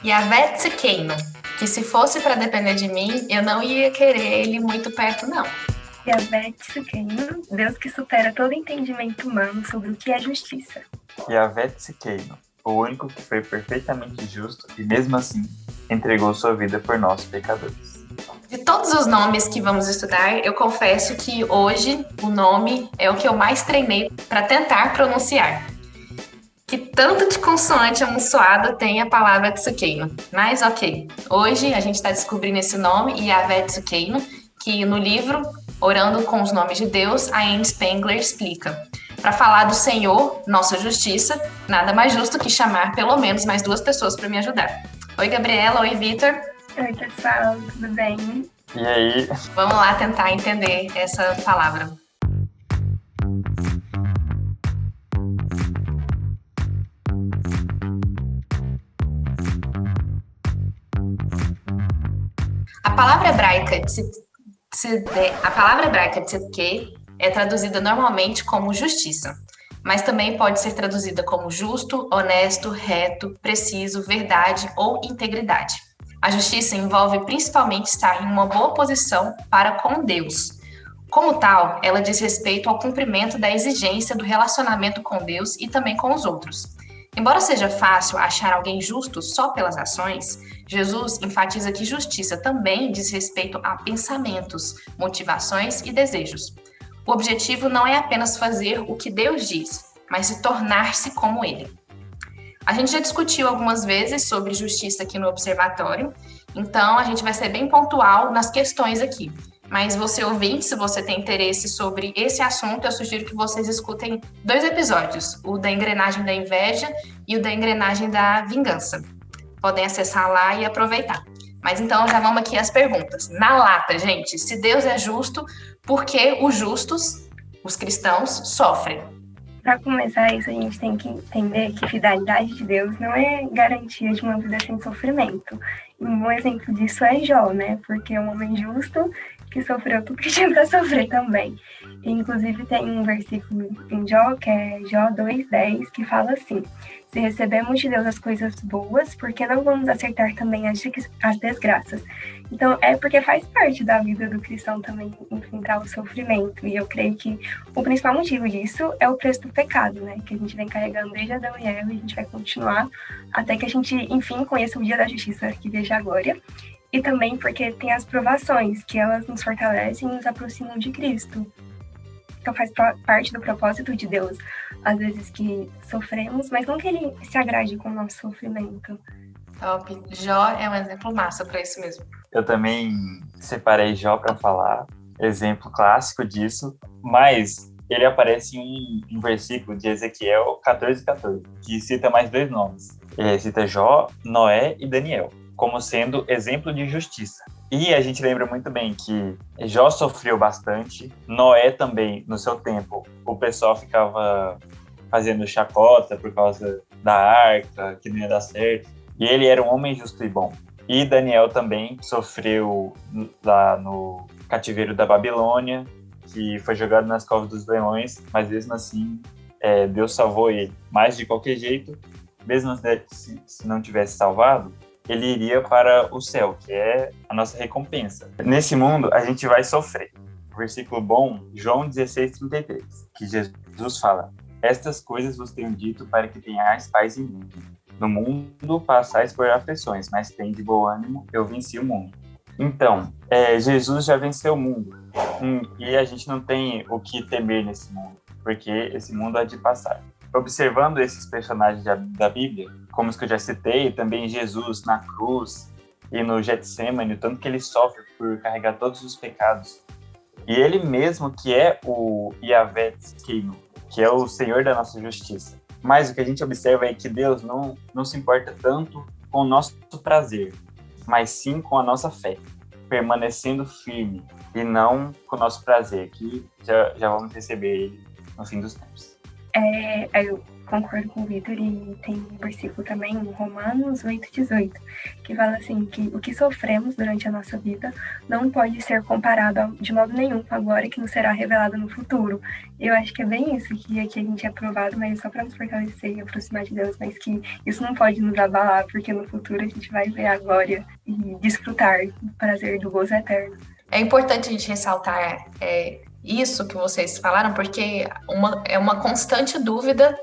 Yavé Tzidkeinu, que se fosse para depender de mim, eu não ia querer ele muito perto, não. Yavé Tzidkeinu, Deus que supera todo entendimento humano sobre o que é justiça. Yavé Tzidkeinu, o único que foi perfeitamente justo e mesmo assim entregou sua vida por nós, pecadores. De todos os nomes que vamos estudar, eu confesso que hoje o nome é o que eu mais treinei para tentar pronunciar. Que tanto de consoante amontoado tem a palavra Tzidkeinu. Mas ok, hoje a gente está descobrindo esse nome, Yavé Tzidkeinu, que no livro Orando com os Nomes de Deus, a Anne Spengler explica. Para falar do Senhor, nossa justiça, nada mais justo que chamar pelo menos mais 2 pessoas para me ajudar. Oi, Gabriela. Oi, Vitor. Oi, pessoal. Tudo bem? E aí? Vamos lá tentar entender essa palavra. A palavra hebraica tzedkeh é traduzida normalmente como justiça, mas também pode ser traduzida como justo, honesto, reto, preciso, verdade ou integridade. A justiça envolve principalmente estar em uma boa posição para com Deus. Como tal, ela diz respeito ao cumprimento da exigência do relacionamento com Deus e também com os outros. Embora seja fácil achar alguém justo só pelas ações, Jesus enfatiza que justiça também diz respeito a pensamentos, motivações e desejos. O objetivo não é apenas fazer o que Deus diz, mas se tornar-se como Ele. A gente já discutiu algumas vezes sobre justiça aqui no Observatório, então a gente vai ser bem pontual nas questões aqui. Mas você ouvinte, se você tem interesse sobre esse assunto, eu sugiro que vocês escutem 2 episódios, o da engrenagem da inveja e o da engrenagem da vingança. Podem acessar lá e aproveitar. Mas então já vamos aqui às perguntas. Na lata, gente, se Deus é justo, por que os justos, os cristãos, sofrem? Para começar isso, a gente tem que entender que a fidelidade de Deus não é garantia de uma vida sem sofrimento. E um bom exemplo disso é Jó, né? Porque é um homem justo que sofreu tudo que tinha para sofrer também. E, inclusive, tem um versículo em Jó, que é Jó 2:10, que fala assim: se recebemos de Deus as coisas boas, por que não vamos acertar também as desgraças? Então, é porque faz parte da vida do cristão também enfrentar o sofrimento. E eu creio que o principal motivo disso é o preço do pecado, né? Que a gente vem carregando desde Adão e Eva, e a gente vai continuar até que a gente, enfim, conheça o dia da justiça que veja a glória. E também porque tem as provações, que elas nos fortalecem e nos aproximam de Cristo. Então faz parte do propósito de Deus, às vezes que sofremos, mas não que Ele se agrade com o nosso sofrimento. Top. Jó é um exemplo massa para isso mesmo. Eu também separei Jó para falar, exemplo clássico disso, mas ele aparece em um versículo de Ezequiel 14:14, que cita mais 2 nomes. Ele cita Jó, Noé e Daniel, como sendo exemplo de justiça. E a gente lembra muito bem que Jó sofreu bastante, Noé também, no seu tempo, o pessoal ficava fazendo chacota por causa da arca, que não ia dar certo, e ele era um homem justo e bom. E Daniel também sofreu lá no cativeiro da Babilônia, que foi jogado nas covas dos leões, mas mesmo assim Deus salvou ele. Mas de qualquer jeito, mesmo se não tivesse salvado, ele iria para o céu, que é a nossa recompensa. Nesse mundo, a gente vai sofrer. Versículo bom, João 16:33, que Jesus fala: estas coisas vos tenho dito para que tenhais paz em mim. No mundo passais por aflições, mas tende bom ânimo, eu venci o mundo. Então, Jesus já venceu o mundo. E a gente não tem o que temer nesse mundo, porque esse mundo há de passar. Observando esses personagens da Bíblia, como os que eu já citei, também Jesus na cruz e no Getsêmani, o tanto que ele sofre por carregar todos os pecados. E ele mesmo que é o Yavé Tzidkeinu, que é o Senhor da nossa justiça. Mas o que a gente observa é que Deus não se importa tanto com o nosso prazer, mas sim com a nossa fé, permanecendo firme e não com o nosso prazer, que já vamos receber ele no fim dos tempos. concordo com o Vitor, e tem um versículo também, em Romanos 8,18, que fala assim, que o que sofremos durante a nossa vida não pode ser comparado de modo nenhum com a glória que nos será revelada no futuro. Eu acho que é bem isso, que aqui a gente é aprovado, mas só para nos fortalecer e aproximar de Deus, mas que isso não pode nos abalar, porque no futuro a gente vai ver a glória e desfrutar do prazer do gozo eterno. É importante a gente ressaltar isso que vocês falaram, porque é uma constante dúvida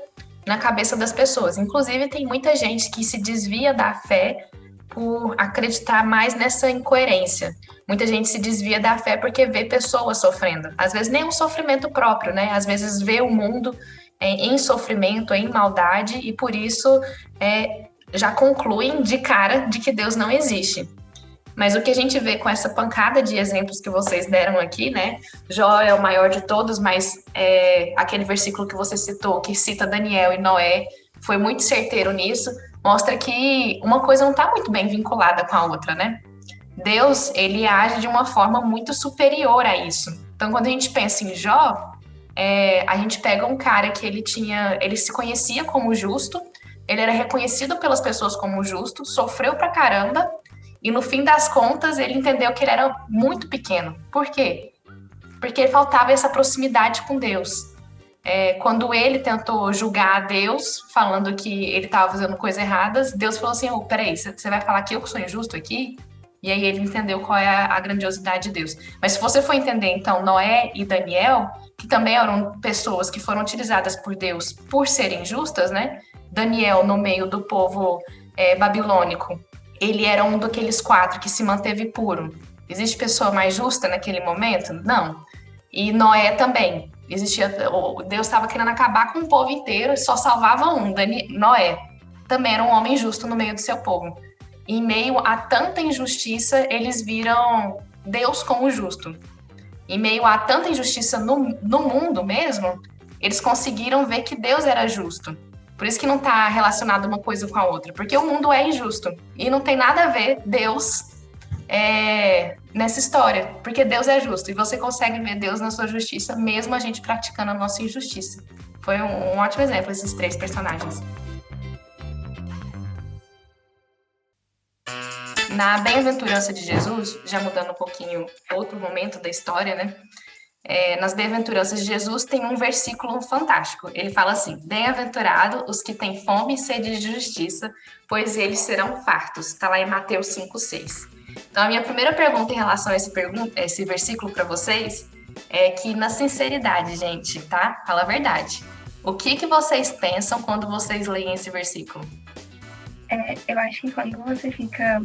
na cabeça das pessoas. Inclusive, tem muita gente que se desvia da fé por acreditar mais nessa incoerência. Muita gente se desvia da fé porque vê pessoas sofrendo. Às vezes nem um sofrimento próprio, né? Às vezes vê o mundo em sofrimento, em maldade, e por isso já concluem de cara de que Deus não existe. Mas o que a gente vê com essa pancada de exemplos que vocês deram aqui, né? Jó é o maior de todos, mas aquele versículo que você citou, que cita Daniel e Noé, foi muito certeiro nisso, mostra que uma coisa não está muito bem vinculada com a outra, né? Deus, ele age de uma forma muito superior a isso. Então, quando a gente pensa em Jó, a gente pega um cara que ele se conhecia como justo, ele era reconhecido pelas pessoas como justo, sofreu pra caramba, e no fim das contas, ele entendeu que ele era muito pequeno. Por quê? Porque faltava essa proximidade com Deus. Quando ele tentou julgar a Deus, falando que ele estava fazendo coisas erradas, Deus falou assim, peraí, você vai falar que eu sou injusto aqui? E aí ele entendeu qual é a grandiosidade de Deus. Mas se você for entender, então, Noé e Daniel, que também eram pessoas que foram utilizadas por Deus por serem justas, né? Daniel, no meio do povo babilônico, ele era um daqueles 4 que se manteve puro. Existe pessoa mais justa naquele momento? Não. E Noé também. Deus estava querendo acabar com o povo inteiro e só salvava um, Noé. Também era um homem justo no meio do seu povo. E em meio a tanta injustiça, eles viram Deus como justo. Em meio a tanta injustiça no mundo mesmo, eles conseguiram ver que Deus era justo. Por isso que não está relacionado uma coisa com a outra, porque o mundo é injusto e não tem nada a ver Deus nessa história, porque Deus é justo e você consegue ver Deus na sua justiça, mesmo a gente praticando a nossa injustiça. Foi um ótimo exemplo, esses 3 personagens. Na bem-aventurança de Jesus, já mudando um pouquinho outro momento da história, né? Nas bem-aventuranças de Jesus tem um versículo fantástico. Ele fala assim, bem-aventurado os que têm fome e sede de justiça, pois eles serão fartos. Está lá em Mateus 5,6. Então, a minha primeira pergunta em relação a esse versículo para vocês é que, na sinceridade, gente, tá? Fala a verdade. O que vocês pensam quando vocês leem esse versículo? Eu acho que quando você fica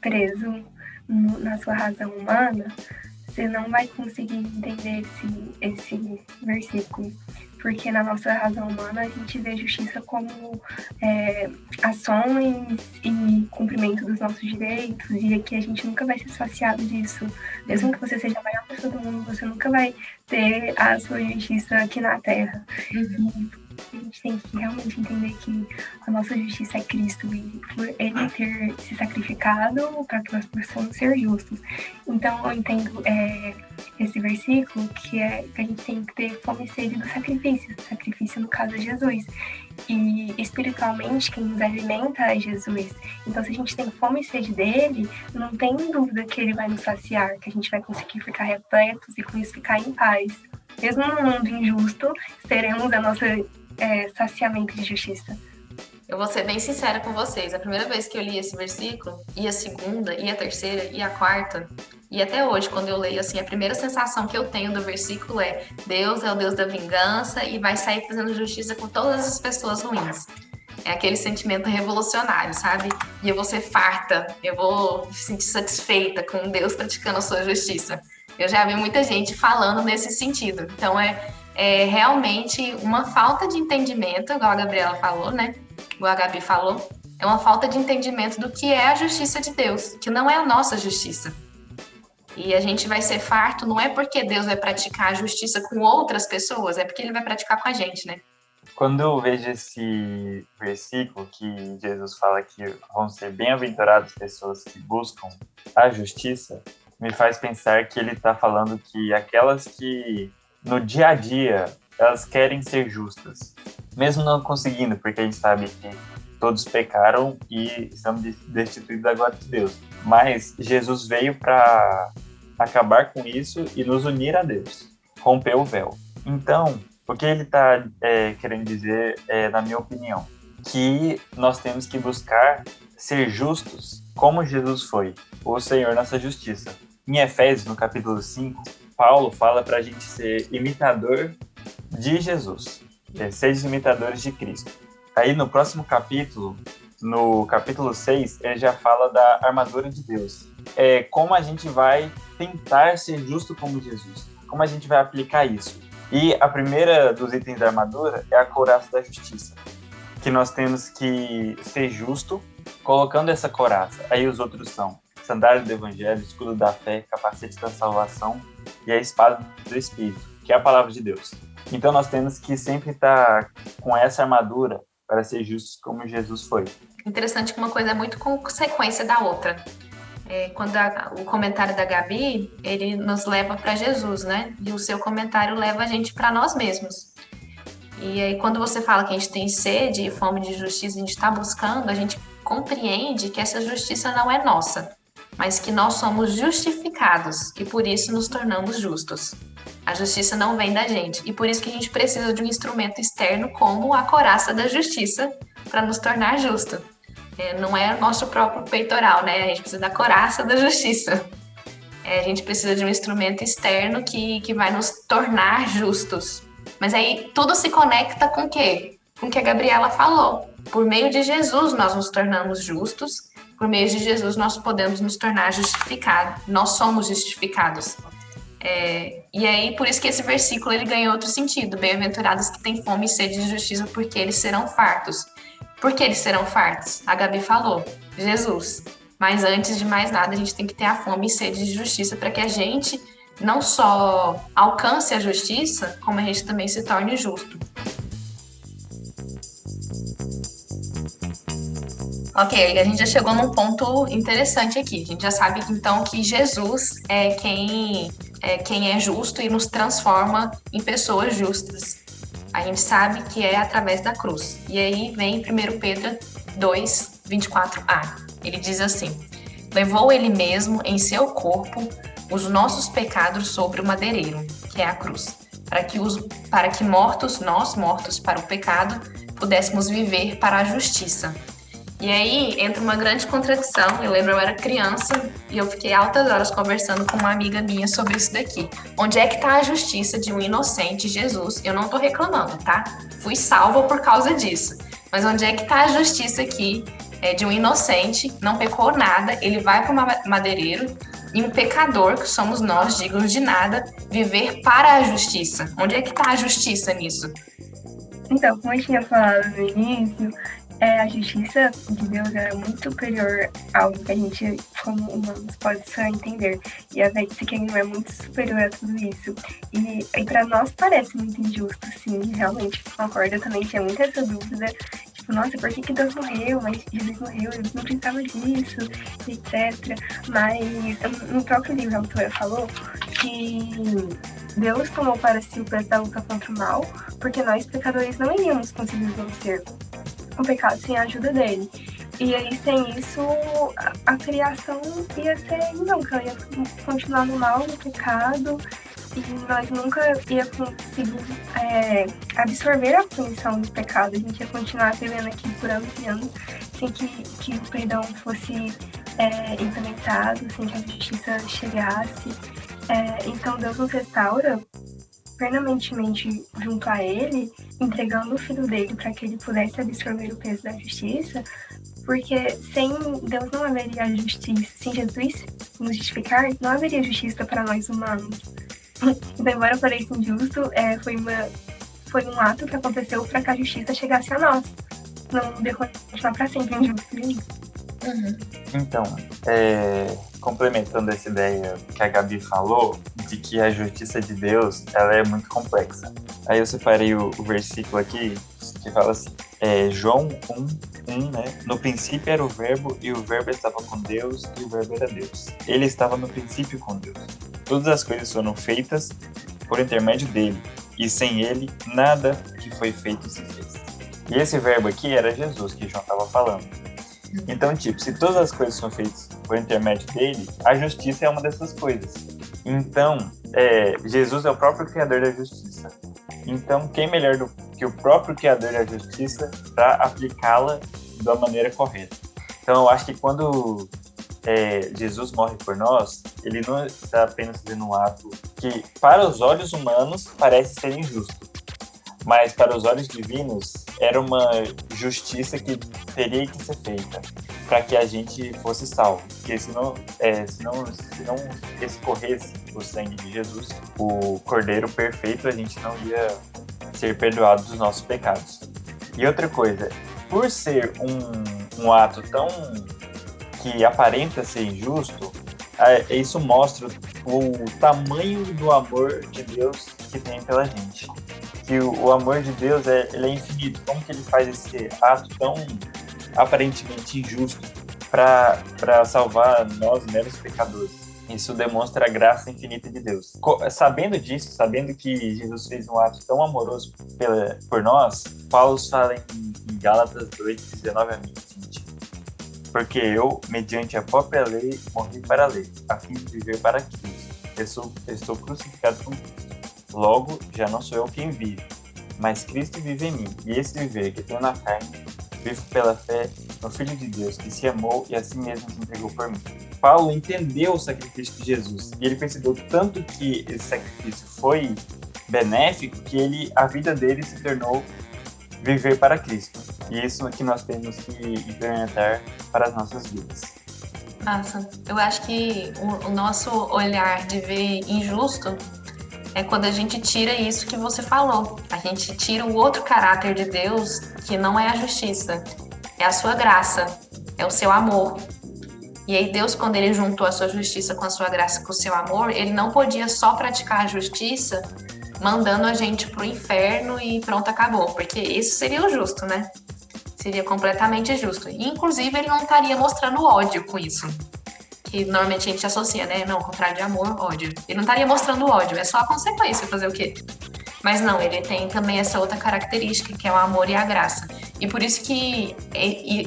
preso na sua razão humana, você não vai conseguir entender esse versículo, porque na nossa razão humana a gente vê a justiça como ações e cumprimento dos nossos direitos, e aqui a gente nunca vai ser saciado disso. Mesmo que você seja a maior pessoa do mundo, você nunca vai ter a sua justiça aqui na Terra. A gente tem que realmente entender que a nossa justiça é Cristo, e por Ele ter se sacrificado para que nós possamos ser justos. Então eu entendo esse versículo que a gente tem que ter fome e sede do sacrifício no caso de Jesus. E espiritualmente quem nos alimenta é Jesus. Então se a gente tem fome e sede dele, não tem dúvida que ele vai nos saciar, que a gente vai conseguir ficar repletos e com isso ficar em paz. Mesmo num mundo injusto, teremos a nossa saciamento de justiça. Eu vou ser bem sincera com vocês. A primeira vez que eu li esse versículo, e a segunda, e a terceira, e a quarta, e até hoje, quando eu leio, assim, a primeira sensação que eu tenho do versículo é Deus é o Deus da vingança e vai sair fazendo justiça com todas as pessoas ruins. É aquele sentimento revolucionário, sabe? E eu vou ser farta, eu vou me sentir satisfeita com Deus praticando a sua justiça. Eu já vi muita gente falando nesse sentido. Então, é realmente uma falta de entendimento, igual a Gabriela falou, né? Igual a Gabi falou, é uma falta de entendimento do que é a justiça de Deus, que não é a nossa justiça. E a gente vai ser farto não é porque Deus vai praticar a justiça com outras pessoas, é porque Ele vai praticar com a gente, né? Quando eu vejo esse versículo que Jesus fala que vão ser bem-aventuradas pessoas que buscam a justiça, me faz pensar que ele está falando que aquelas que no dia a dia elas querem ser justas, mesmo não conseguindo, porque a gente sabe que todos pecaram e estamos destituídos da glória de Deus. Mas Jesus veio para acabar com isso e nos unir a Deus, romper o véu. Então, o que ele está querendo dizer, na minha opinião, que nós temos que buscar ser justos como Jesus foi, o Senhor nossa justiça. Em Efésios, no capítulo 5, Paulo fala para a gente ser imitador de Jesus, seja imitadores de Cristo. Aí no próximo capítulo, no capítulo 6, ele já fala da armadura de Deus. Como a gente vai tentar ser justo como Jesus, como a gente vai aplicar isso. E a primeira dos itens da armadura é a couraça da justiça, que nós temos que ser justo colocando essa couraça. Aí os outros são sandália do evangelho, escudo da fé, capacete da salvação e a espada do Espírito, que é a palavra de Deus. Então nós temos que sempre estar com essa armadura para ser justos como Jesus foi. Interessante que uma coisa é muito consequência da outra. Quando o comentário da Gabi, ele nos leva para Jesus, né? E o seu comentário leva a gente para nós mesmos. E aí, quando você fala que a gente tem sede e fome de justiça, a gente está buscando, a gente compreende que essa justiça não é nossa, mas que nós somos justificados e por isso nos tornamos justos. A justiça não vem da gente e por isso que a gente precisa de um instrumento externo como a couraça da justiça para nos tornar justo. Não é nosso próprio peitoral, né? A gente precisa da couraça da justiça. A gente precisa de um instrumento externo que vai nos tornar justos. Mas aí tudo se conecta com o quê? Com o que a Gabriela falou. Por meio de Jesus nós nos tornamos justos, por meio de Jesus nós podemos nos tornar justificados. Nós somos justificados. E aí, por isso que esse versículo ele ganha outro sentido. Bem-aventurados que têm fome e sede de justiça, porque eles serão fartos. Por que eles serão fartos? A Gabi falou, Jesus. Mas antes de mais nada, a gente tem que ter a fome e sede de justiça para que a gente não só alcance a justiça, como a gente também se torne justo. Ok, a gente já chegou num ponto interessante aqui. A gente já sabe, então, que Jesus é quem é justo e nos transforma em pessoas justas. A gente sabe que é através da cruz. E aí vem 1 Pedro 2, 24a. Ele diz assim, levou ele mesmo em seu corpo os nossos pecados sobre o madeireiro, que é a cruz, para que nós mortos para o pecado, pudéssemos viver para a justiça. E aí entra uma grande contradição. Eu lembro, eu era criança e eu fiquei altas horas conversando com uma amiga minha sobre isso daqui. Onde é que está a justiça de um inocente, Jesus? Eu não tô reclamando, tá? Fui salva por causa disso. Mas onde é que está a justiça aqui de um inocente, não pecou nada, ele vai para o madeireiro e um pecador, que somos nós, dignos de nada, viver para a justiça? Onde é que está a justiça nisso? Então, como eu tinha falado no início, a justiça de Deus é muito superior ao que a gente, como humanos, pode só entender. E a psique é muito superior a tudo isso. E para nós parece muito injusto, sim, realmente concordo. Eu também tinha muita essa dúvida. Tipo, nossa, por que Deus morreu? Mas Jesus morreu, ele não precisava disso, etc. Mas no próprio livro a autora falou que Deus tomou para si o peso da luta contra o mal, porque nós, pecadores, não iríamos conseguir vencer o pecado sem a ajuda dele. E aí, sem isso, a criação ia ser inútil, ia continuar no mal, no pecado, e nós nunca ia conseguir absorver a punição do pecado. A gente ia continuar vivendo aqui por anos e anos, sem que o perdão fosse implementado, sem que a justiça chegasse. Então, Deus nos restaura permanentemente junto a ele, entregando o filho dele para que ele pudesse absorver o peso da justiça, porque sem Deus não haveria justiça, sem Jesus nos justificar, não haveria justiça para nós humanos. Então, embora pareça injusto, foi um ato que aconteceu para que a justiça chegasse a nós, não continuar para sempre injusto. Uhum. Então, complementando essa ideia que a Gabi falou, de que a justiça de Deus ela é muito complexa. Aí eu separei o versículo aqui, que fala assim, João 1, né? No princípio era o verbo, e o verbo estava com Deus, e o verbo era Deus. Ele estava no princípio com Deus. Todas as coisas foram feitas por intermédio dele, e sem ele, nada que foi feito se fez. E esse verbo aqui era Jesus, que João estava falando. Então, tipo, se todas as coisas são feitas por intermédio dele, a justiça é uma dessas coisas. Então, Jesus é o próprio Criador da justiça. Então, quem melhor do que o próprio Criador da justiça para aplicá-la da maneira correta? Então, eu acho que quando Jesus morre por nós, ele não está apenas fazendo um ato que, para os olhos humanos, parece ser injusto, mas para os olhos divinos, era uma justiça que teria que ser feita para que a gente fosse salvo. Porque se não escorresse o sangue de Jesus, o Cordeiro perfeito, a gente não ia ser perdoado dos nossos pecados. E outra coisa, por ser um ato tão que aparenta ser injusto, isso mostra o tamanho do amor de Deus que tem pela gente. Que o amor de Deus ele é infinito. Como que ele faz esse ato tão aparentemente injusto para salvar nós, meros pecadores? Isso demonstra a graça infinita de Deus. Sabendo disso, sabendo que Jesus fez um ato tão amoroso por nós, Paulo fala em Gálatas 2, 19 a 20. Porque eu, mediante a própria lei, morri para a lei, a fim de viver para Cristo. Estou crucificado com Cristo. Logo, já não sou eu quem vive, mas Cristo vive em mim. E esse viver que tenho na carne, vivo pela fé no Filho de Deus, que se amou e a si mesmo se entregou por mim. Paulo entendeu o sacrifício de Jesus, e ele percebeu tanto que esse sacrifício foi benéfico, que a vida dele se tornou viver para Cristo. E isso que nós temos que implementar para as nossas vidas. Nossa, eu acho que o nosso olhar de ver injusto é quando a gente tira isso que você falou. A gente tira o outro caráter de Deus, que não é a justiça, é a sua graça, é o seu amor. E aí Deus, quando ele juntou a sua justiça com a sua graça, com o seu amor, ele não podia só praticar a justiça mandando a gente pro inferno e pronto, acabou. Porque isso seria o justo, né? Seria completamente justo. E, inclusive, ele não estaria mostrando ódio com isso. Que normalmente a gente associa, né? Não, contrário de amor, ódio. Ele não estaria mostrando ódio, é só a consequência, fazer o quê? Mas não, ele tem também essa outra característica, que é o amor e a graça. E por isso que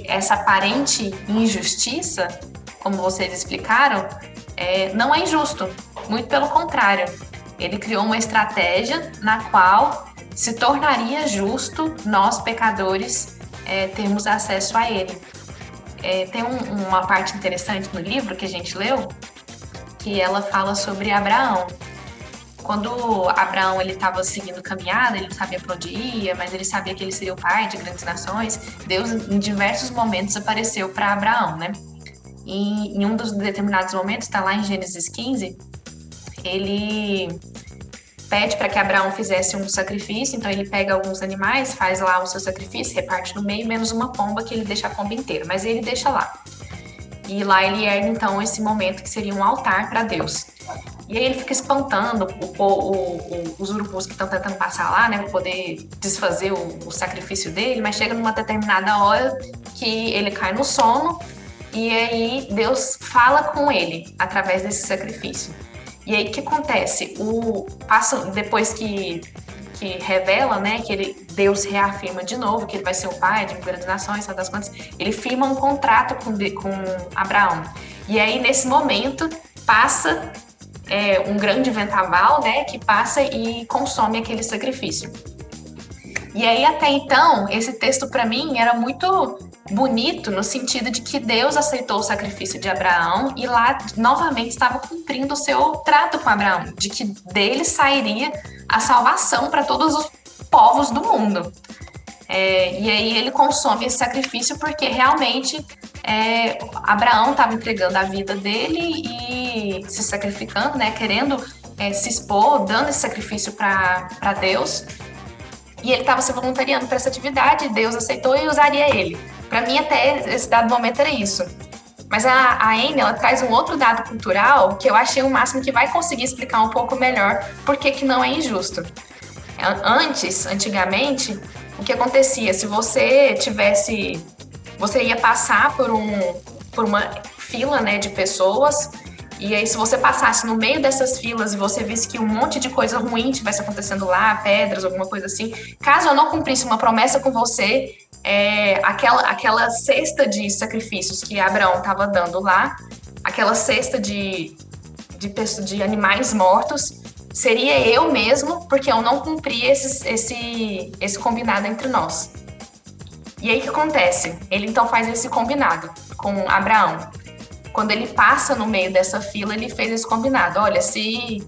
essa aparente injustiça, como vocês explicaram, não é injusto. Muito pelo contrário. Ele criou uma estratégia na qual se tornaria justo nós, pecadores, termos acesso a ele. Tem uma parte interessante no livro que a gente leu, que ela fala sobre Abraão. Quando Abraão estava seguindo caminhada, ele não sabia para onde ia, mas ele sabia que ele seria o pai de grandes nações. Deus, em diversos momentos, apareceu para Abraão, né? E em um dos determinados momentos, está lá em Gênesis 15, ele pede para que Abraão fizesse um sacrifício. Então ele pega alguns animais, faz lá o seu sacrifício, reparte no meio, menos uma pomba, que ele deixa a pomba inteira, mas ele deixa lá. E lá ele ergue então esse momento que seria um altar para Deus. E aí ele fica espantando os urubus que estão tentando passar lá, né, para poder desfazer o sacrifício dele, mas chega numa determinada hora que ele cai no sono, e aí Deus fala com ele através desse sacrifício. E aí o que acontece? Depois que revela, né, que Deus reafirma de novo que ele vai ser o pai de grandes nações, das contas, ele firma um contrato com Abraão. E aí nesse momento passa um grande vendaval, né, que passa e consome aquele sacrifício. E aí até então esse texto para mim era muito bonito no sentido de que Deus aceitou o sacrifício de Abraão e lá novamente estava cumprindo o seu trato com Abraão, de que dele sairia a salvação para todos os povos do mundo. E aí ele consome esse sacrifício porque realmente Abraão estava entregando a vida dele e se sacrificando, né, querendo se expor, dando esse sacrifício para Deus. E ele estava se voluntariando para essa atividade, Deus aceitou e usaria ele. Para mim, até esse dado momento era isso. Mas a Anne, ela traz um outro dado cultural que eu achei o máximo que vai conseguir explicar um pouco melhor por que não é injusto. Antigamente, o que acontecia? Se você ia passar por uma fila, né, de pessoas E aí, se você passasse no meio dessas filas e você visse que um monte de coisa ruim estivesse acontecendo lá, pedras, alguma coisa assim, caso eu não cumprisse uma promessa com você, aquela cesta de sacrifícios que Abraão estava dando lá, aquela cesta de animais mortos, seria eu mesmo, porque eu não cumpri esse combinado entre nós. E aí o que acontece? Ele então faz esse combinado com Abraão. Quando ele passa no meio dessa fila, ele fez esse combinado. Olha, se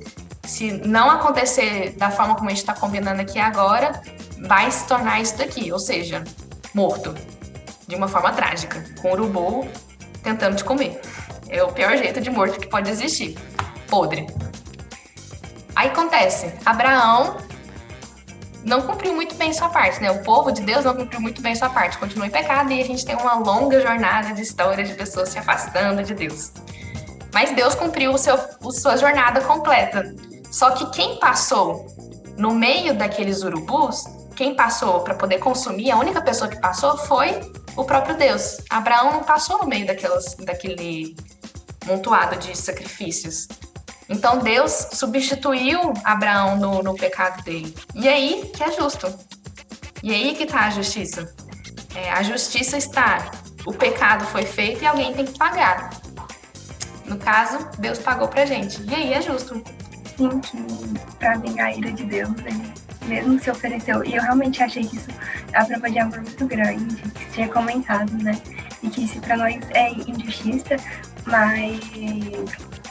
não acontecer da forma como a gente está combinando aqui agora, vai se tornar isso daqui, ou seja, morto, de uma forma trágica, com o urubu tentando te comer. É o pior jeito de morto que pode existir, podre. Aí acontece, Abraão não cumpriu muito bem sua parte, né? O povo de Deus não cumpriu muito bem sua parte, continua em pecado e a gente tem uma longa jornada de história de pessoas se afastando de Deus. Mas Deus cumpriu sua jornada completa. Só que quem passou no meio daqueles urubus, quem passou para poder consumir, a única pessoa que passou foi o próprio Deus. Abraão não passou no meio daquele montoado de sacrifícios. Então Deus substituiu Abraão no pecado dele. E aí que é justo. E aí que está a justiça. A justiça está, o pecado foi feito e alguém tem que pagar. No caso, Deus pagou pra gente. E aí é justo. Sim, que para vingar a ira de Deus, ele mesmo se ofereceu. E eu realmente achei que isso é uma prova de amor muito grande, que você tinha comentado, né? E que isso para nós é injustiça, mas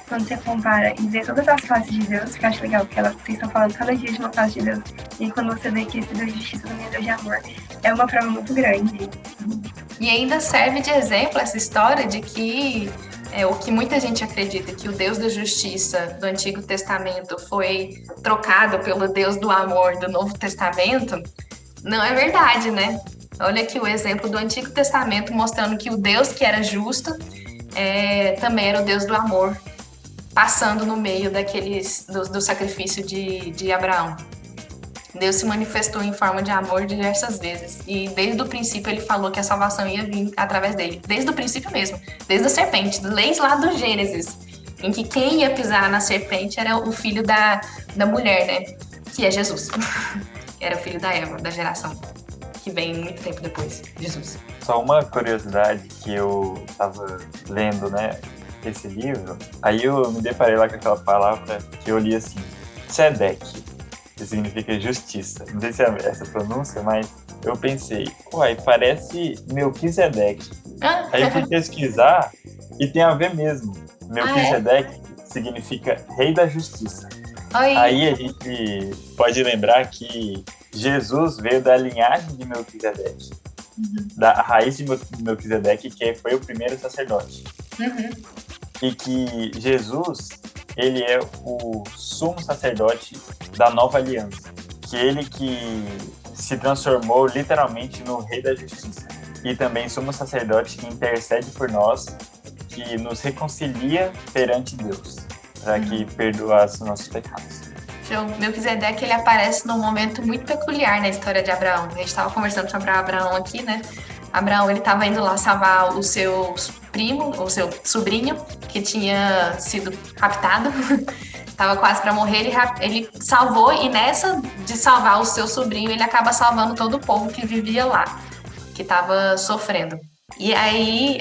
quando você compara e vê todas as faces de Deus, que eu acho legal, porque vocês estão falando cada dia de uma face de Deus, e aí quando você vê que esse Deus de justiça também é Deus de amor, é uma prova muito grande. E ainda serve de exemplo essa história de que o que muita gente acredita, que o Deus da justiça do Antigo Testamento foi trocado pelo Deus do amor do Novo Testamento, não é verdade, né? Olha aqui o exemplo do Antigo Testamento mostrando que o Deus que era justo também era o Deus do amor, passando no meio do sacrifício de Abraão. Deus se manifestou em forma de amor diversas vezes. E desde o princípio ele falou que a salvação ia vir através dele. Desde o princípio mesmo. Desde a serpente. Desde lá do Gênesis. Em que quem ia pisar na serpente era o filho da mulher, né? Que é Jesus. Era o filho da Eva, da geração. Que vem muito tempo depois. Jesus. Só uma curiosidade que eu tava lendo, né? Esse livro. Aí eu me deparei lá com aquela palavra que eu li assim. Tzedek. Que significa justiça. Não sei se é essa pronúncia, mas eu pensei, uai, parece Melquisedeque. Aí eu fui pesquisar e tem a ver mesmo. Melquisedeque significa rei da justiça. Aí a gente pode lembrar que Jesus veio da linhagem de Melquisedeque. Da raiz de Melquisedeque, que foi o primeiro sacerdote. E que Jesus, ele é o sumo sacerdote da nova aliança, que ele que se transformou literalmente no rei da justiça, e também sumo sacerdote que intercede por nós, que nos reconcilia perante Deus, para que perdoasse os nossos pecados. Melquisedeque, ele aparece num momento muito peculiar na história de Abraão. A gente estava conversando sobre Abraão aqui, né? Abraão, ele estava indo lá salvar o seu primo, o seu sobrinho, que tinha sido raptado. Estava quase para morrer, ele salvou, e nessa de salvar o seu sobrinho, ele acaba salvando todo o povo que vivia lá, que estava sofrendo. E aí,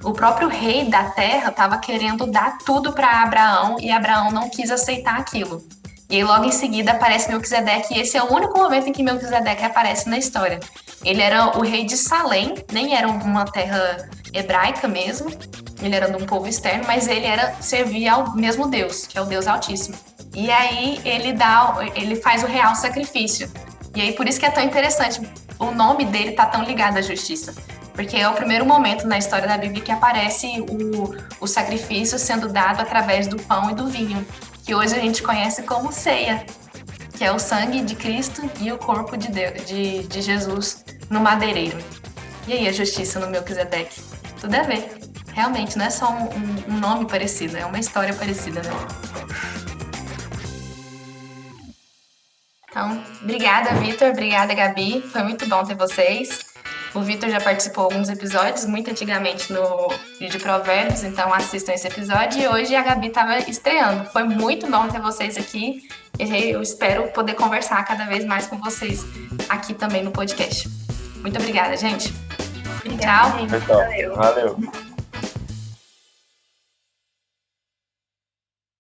o próprio rei da terra estava querendo dar tudo para Abraão, e Abraão não quis aceitar aquilo. E aí, logo em seguida, aparece Melquisedeque, e esse é o único momento em que Melquisedeque aparece na história. Ele era o rei de Salém, nem era uma terra hebraica mesmo, ele era de um povo externo, mas ele servia ao mesmo Deus, que é o Deus Altíssimo. E aí ele faz o real sacrifício. E aí por isso que é tão interessante, o nome dele tá tão ligado à justiça. Porque é o primeiro momento na história da Bíblia que aparece o sacrifício sendo dado através do pão e do vinho, que hoje a gente conhece como ceia, que é o sangue de Cristo e o corpo de Deus, de Jesus no madeireiro. E aí a justiça no Melquisedeque? Tudo a ver. Realmente, não é só um nome parecido, é uma história parecida, né? Então, obrigada, Vitor. Obrigada, Gabi. Foi muito bom ter vocês. O Vitor já participou de alguns episódios, muito antigamente no de Provérbios, então assistam esse episódio. E hoje a Gabi estava estreando. Foi muito bom ter vocês aqui. Eu espero poder conversar cada vez mais com vocês aqui também no podcast. Muito obrigada, gente. Obrigada, Tchau. gente. Pessoal, Valeu. valeu.